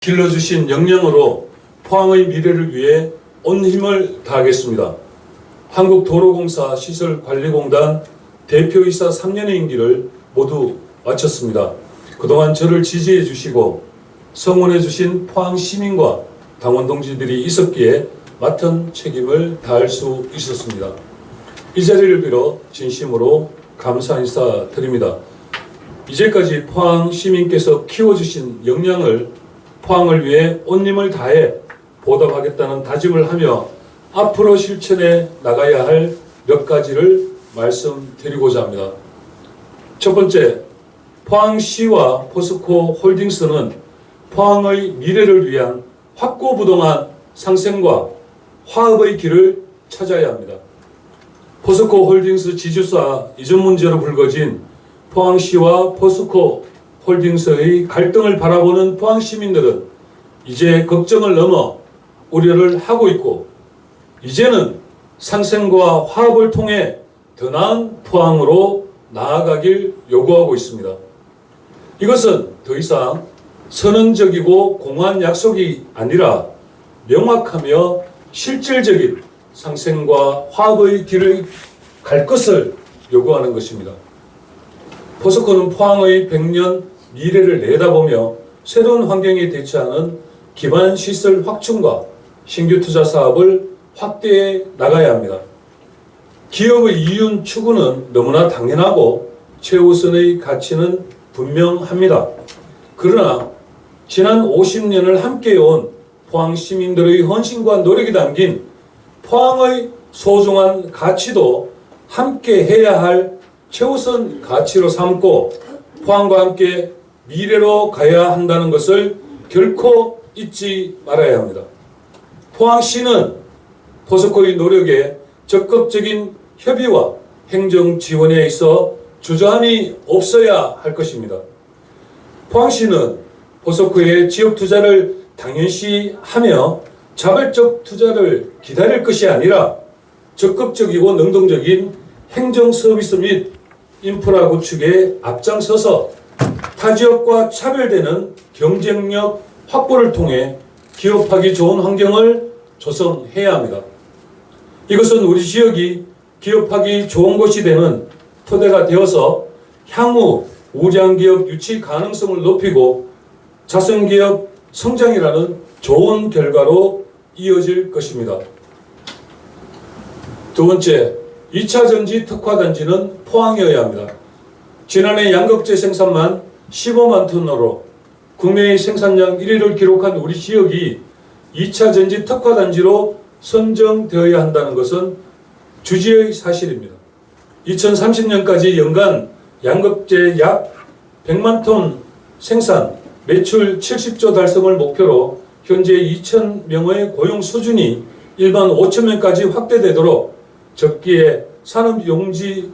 길러주신 역량으로 포항의 미래를 위해 온 힘을 다하겠습니다. 한국도로공사 시설관리공단 대표이사 3년의 임기를 모두 마쳤습니다. 그동안 저를 지지해 주시고 성원해 주신 포항 시민과 당원 동지들이 있었기에 맡은 책임을 다할 수 있었습니다. 이 자리를 빌어 진심으로 감사 인사 드립니다. 이제까지 포항 시민께서 키워주신 역량을 포항을 위해 온 힘을 다해 보답하겠다는 다짐을 하며 앞으로 실천해 나가야 할 몇 가지를 말씀드리고자 합니다. 첫 번째, 포항시와 포스코 홀딩스는 포항의 미래를 위한 확고부동한 상생과 화합의 길을 찾아야 합니다. 포스코 홀딩스 지주사 이전 문제로 불거진 포항시와 포스코 홀딩스의 갈등을 바라보는 포항 시민들은 이제 걱정을 넘어 우려를 하고 있고, 이제는 상생과 화합을 통해 더 나은 포항으로 나아가길 요구하고 있습니다. 이것은 더 이상 선언적이고 공허한 약속이 아니라 명확하며 실질적인 상생과 화합의 길을 갈 것을 요구하는 것입니다. 포스코는 포항의 100년 미래를 내다보며 새로운 환경에 대처하는 기반 시설 확충과 신규 투자 사업을 확대해 나가야 합니다. 기업의 이윤 추구는 너무나 당연하고 최우선의 가치는 분명합니다. 그러나 지난 50년을 함께해온 포항 시민들의 헌신과 노력이 담긴 포항의 소중한 가치도 함께 해야 할 최우선 가치로 삼고 포항과 함께 미래로 가야 한다는 것을 결코 잊지 말아야 합니다. 포항시는 포스코의 노력에 적극적인 협의와 행정 지원에 있어 주저함이 없어야 할 것입니다. 포항시는 포스코의 지역 투자를 당연시하며 자발적 투자를 기다릴 것이 아니라 적극적이고 능동적인 행정 서비스 및 인프라 구축에 앞장서서 타 지역과 차별되는 경쟁력 확보를 통해 기업하기 좋은 환경을 조성해야 합니다. 이것은 우리 지역이 기업하기 좋은 곳이 되는 토대가 되어서 향후 우량기업 유치 가능성을 높이고 자선기업 성장이라는 좋은 결과로 이어질 것입니다. 두 번째, 2차 전지 특화단지는 포항이어야 합니다. 지난해 양극재 생산만 15만 톤으로 국내의 생산량 1위를 기록한 우리 지역이 2차 전지 특화단지로 선정되어야 한다는 것은 주지의 사실입니다. 2030년까지 연간 양극재 약 100만 톤 생산, 매출 70조 달성을 목표로 현재 2,000명의 고용 수준이 일반 5,000명까지 확대되도록 적기에 산업용지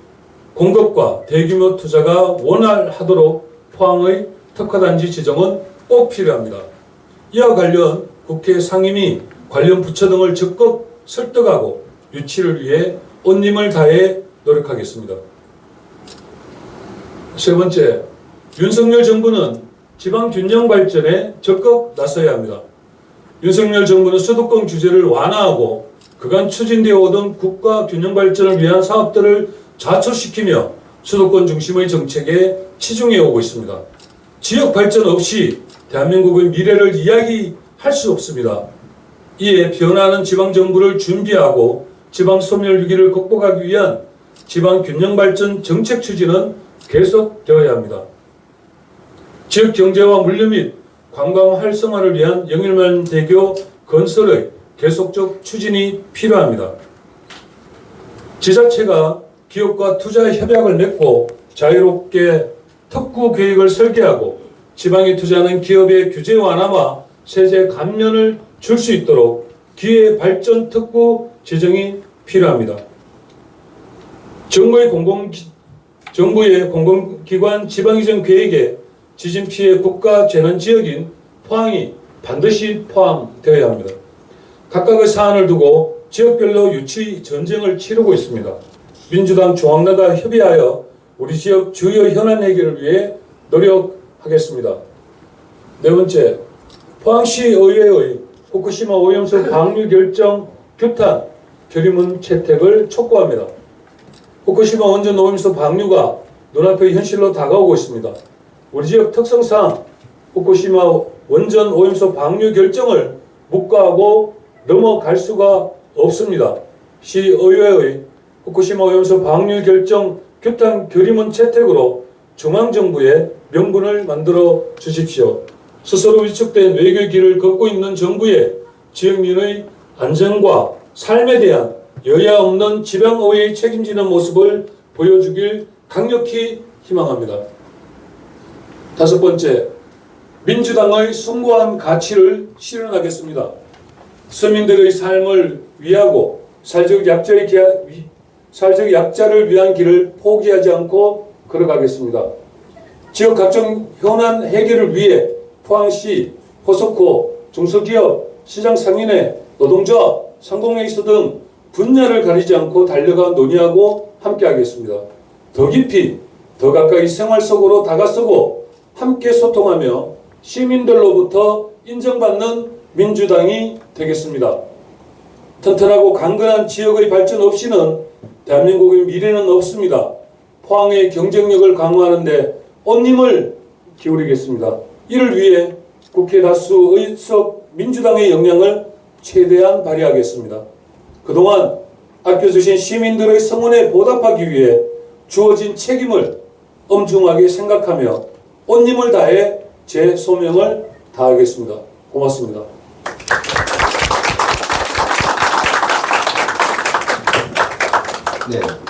공급과 대규모 투자가 원활하도록 포항의 특화단지 지정은 꼭 필요합니다. 이와 관련 국회 상임위 관련 부처 등을 적극 설득하고 유치를 위해 온 힘을 다해 노력하겠습니다. 세 번째, 윤석열 정부는 지방 균형 발전에 적극 나서야 합니다. 윤석열 정부는 수도권 규제를 완화하고 그간 추진되어 오던 국가 균형 발전을 위한 사업들을 좌초시키며 수도권 중심의 정책에 치중해 오고 있습니다. 지역 발전 없이 대한민국의 미래를 이야기할 수 없습니다. 이에 변화하는 지방정부를 준비하고 지방 소멸 위기를 극복하기 위한 지방 균형 발전 정책 추진은 계속되어야 합니다. 지역 경제와 물류 및 관광 활성화를 위한 영일만대교 건설의 계속적 추진이 필요합니다. 지자체가 기업과 투자 협약을 맺고 자유롭게 특구 계획을 설계하고 지방에 투자하는 기업의 규제 완화와 세제 감면을 줄 수 있도록 기회 발전 특구 제정이 필요합니다. 정부의 공공기관 지방이전 계획에 지진 피해 국가 재난 지역인 포항이 반드시 포함되어야 합니다. 각각의 사안을 두고 지역별로 유치 전쟁을 치르고 있습니다. 민주당 중앙당과 협의하여 우리 지역 주요 현안 해결을 위해 노력하겠습니다. 네 번째, 포항시 의회의 후쿠시마 오염수 방류 결정 규탄 결의문 채택을 촉구합니다. 후쿠시마 원전 오염수 방류가 눈앞의 현실로 다가오고 있습니다. 우리 지역 특성상 후쿠시마 원전 오염수 방류 결정을 묵과하고 넘어갈 수가 없습니다. 시의회의 후쿠시마 오염수 방류 결정 규탄 결의문 채택으로 중앙정부에 명분을 만들어 주십시오. 스스로 위축된 외교의 길을 걷고 있는 정부의 지역민의 안전과 삶에 대한 여야 없는 지방의회의 책임지는 모습을 보여주길 강력히 희망합니다. 다섯 번째, 민주당의 숭고한 가치를 실현하겠습니다. 서민들의 삶을 위하고 사회적 약자를 위한 길을 포기하지 않고 걸어가겠습니다. 지역 각종 현안 해결을 위해 포항시, 포스코, 중소기업, 시장 상인회, 노동자, 상공회의소 등 분야를 가리지 않고 달려가 논의하고 함께하겠습니다. 더 깊이, 더 가까이 생활 속으로 다가서고 함께 소통하며 시민들로부터 인정받는 민주당이 되겠습니다. 튼튼하고 강건한 지역의 발전 없이는 대한민국의 미래는 없습니다. 포항의 경쟁력을 강화하는 데 온 힘을 기울이겠습니다. 이를 위해 국회 다수 의석 민주당의 역량을 최대한 발휘하겠습니다. 그동안 아껴주신 시민들의 성원에 보답하기 위해 주어진 책임을 엄중하게 생각하며 온 힘을 다해 제 소명을 다하겠습니다. 고맙습니다. 네.